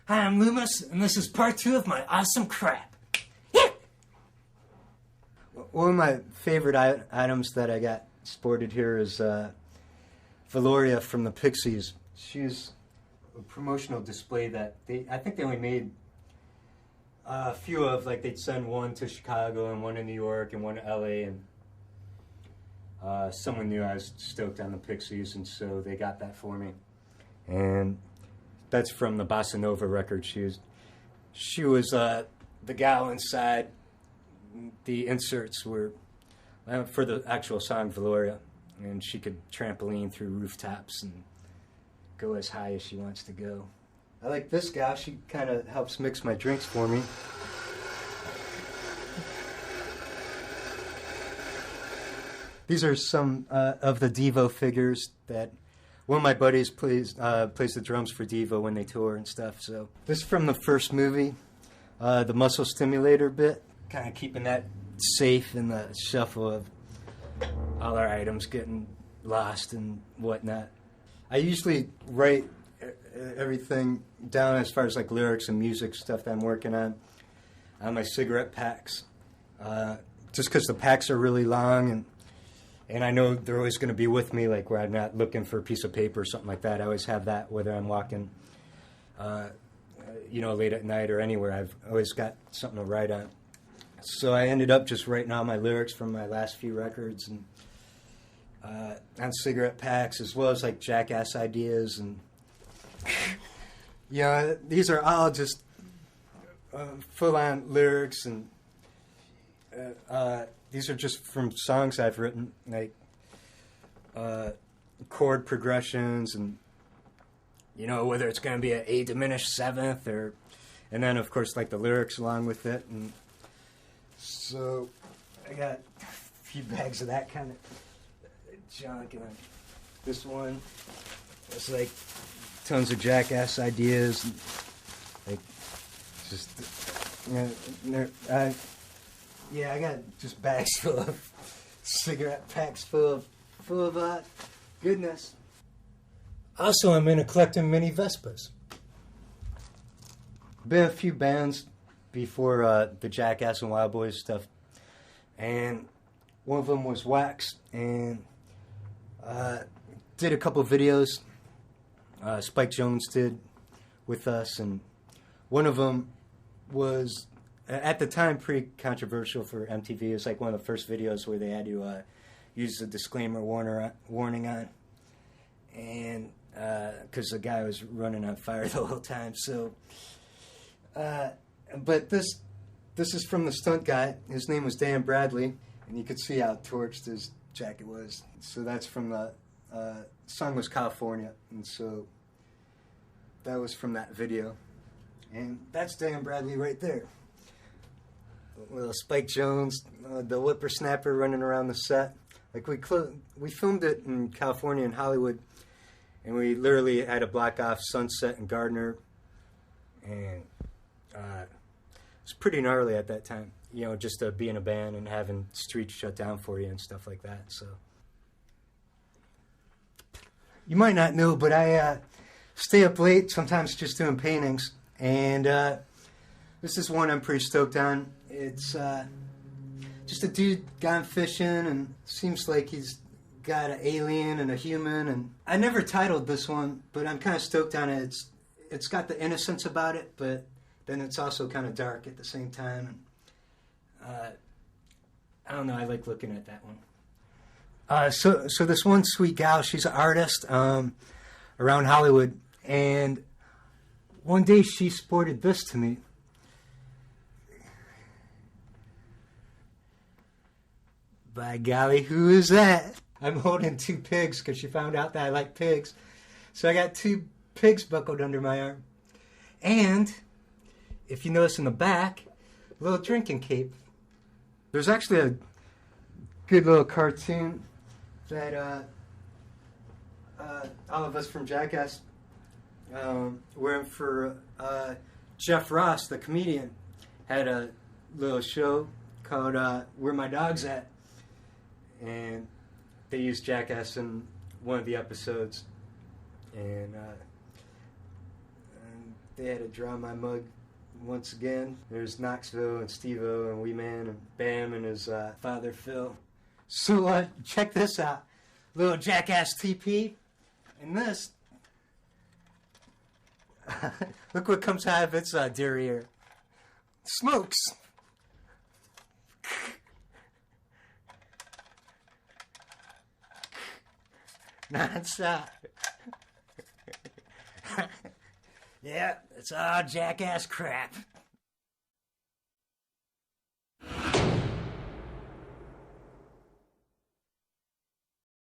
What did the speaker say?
Hi, I'm Loomis, and this is part 2 of my awesome crap. One of my favorite items that I got sported here is Valoria from the Pixies. She's a promotional display that I think they only made a few of. Like, they'd send one to Chicago and one to New York and one to LA, and someone knew I was stoked on the Pixies, and so they got that for me. And that's from the Bossa Nova record. She was the gal inside. The inserts were for the actual song Valoria, and she could trampoline through rooftops and go as high as she wants to go. I like this gal. She kind of helps mix my drinks for me. These are some of the Devo figures that one of my buddies plays the drums for Devo when they tour and stuff. So this is from the first movie, the muscle stimulator bit, kind of keeping that safe in the shuffle of all our items getting lost and whatnot. I usually write everything down as far as like lyrics and music stuff that I'm working on my cigarette packs, just because the packs are really long and I know they're always going to be with me, like where I'm not looking for a piece of paper or something like that. I always have that, whether I'm walking, late at night or anywhere. I've always got something to write on. So I ended up just writing all my lyrics from my last few records and on cigarette packs, as well as like jackass ideas. And these are all just full-on lyrics, and these are just from songs I've written, like chord progressions, and whether it's going to be an A diminished seventh and then of course like the lyrics along with it. And so I got a few bags of that kind of junk, and this one it's like tons of jackass ideas, and like just I got just bags full of cigarette packs full of goodness. Also, I'm into collecting mini Vespas. Been a few bands before the Jackass and Wild Boys stuff, and one of them was Wax, and did a couple of videos Spike Jones did with us, and one of them was at the time pretty controversial for MTV. It was like one of the first videos where they had to use the disclaimer warning on, and because the guy was running on fire the whole time. So, but this is from the stunt guy. His name was Dan Bradley, and you could see how torched his jacket was. So that's from the song was California, and so that was from that video, and that's Dan Bradley right there. Little Spike Jones, the whippersnapper running around the set. Like we filmed it in California and Hollywood, and we literally had to block off Sunset and Gardner, and it was pretty gnarly at that time. Just to be in a band and having streets shut down for you and stuff like that. So you might not know, but I stay up late sometimes just doing paintings, and this is one I'm pretty stoked on. It's just a dude gone fishing, and seems like he's got an alien and a human. And I never titled this one, but I'm kind of stoked on it. It's got the innocence about it, but then it's also kind of dark at the same time. I don't know. I like looking at that one. So this one sweet gal, she's an artist around Hollywood, and one day she sported this to me. By golly, who is that? I'm holding 2 pigs because she found out that I like pigs. So I got 2 pigs buckled under my arm. And, if you notice in the back, a little drinking cape. There's actually a good little cartoon that all of us from Jackass were in for Jeff Ross, the comedian, had a little show called Where My Dog's At. And they used Jackass in one of the episodes, and They had to draw my mug once again. There's Knoxville and Steve-O and Wee Man and Bam and his father Phil. So check this out. Little jackass TP. And this. Look what comes out of its derriere. Smokes. Non-stop. Yeah, it's all jackass crap.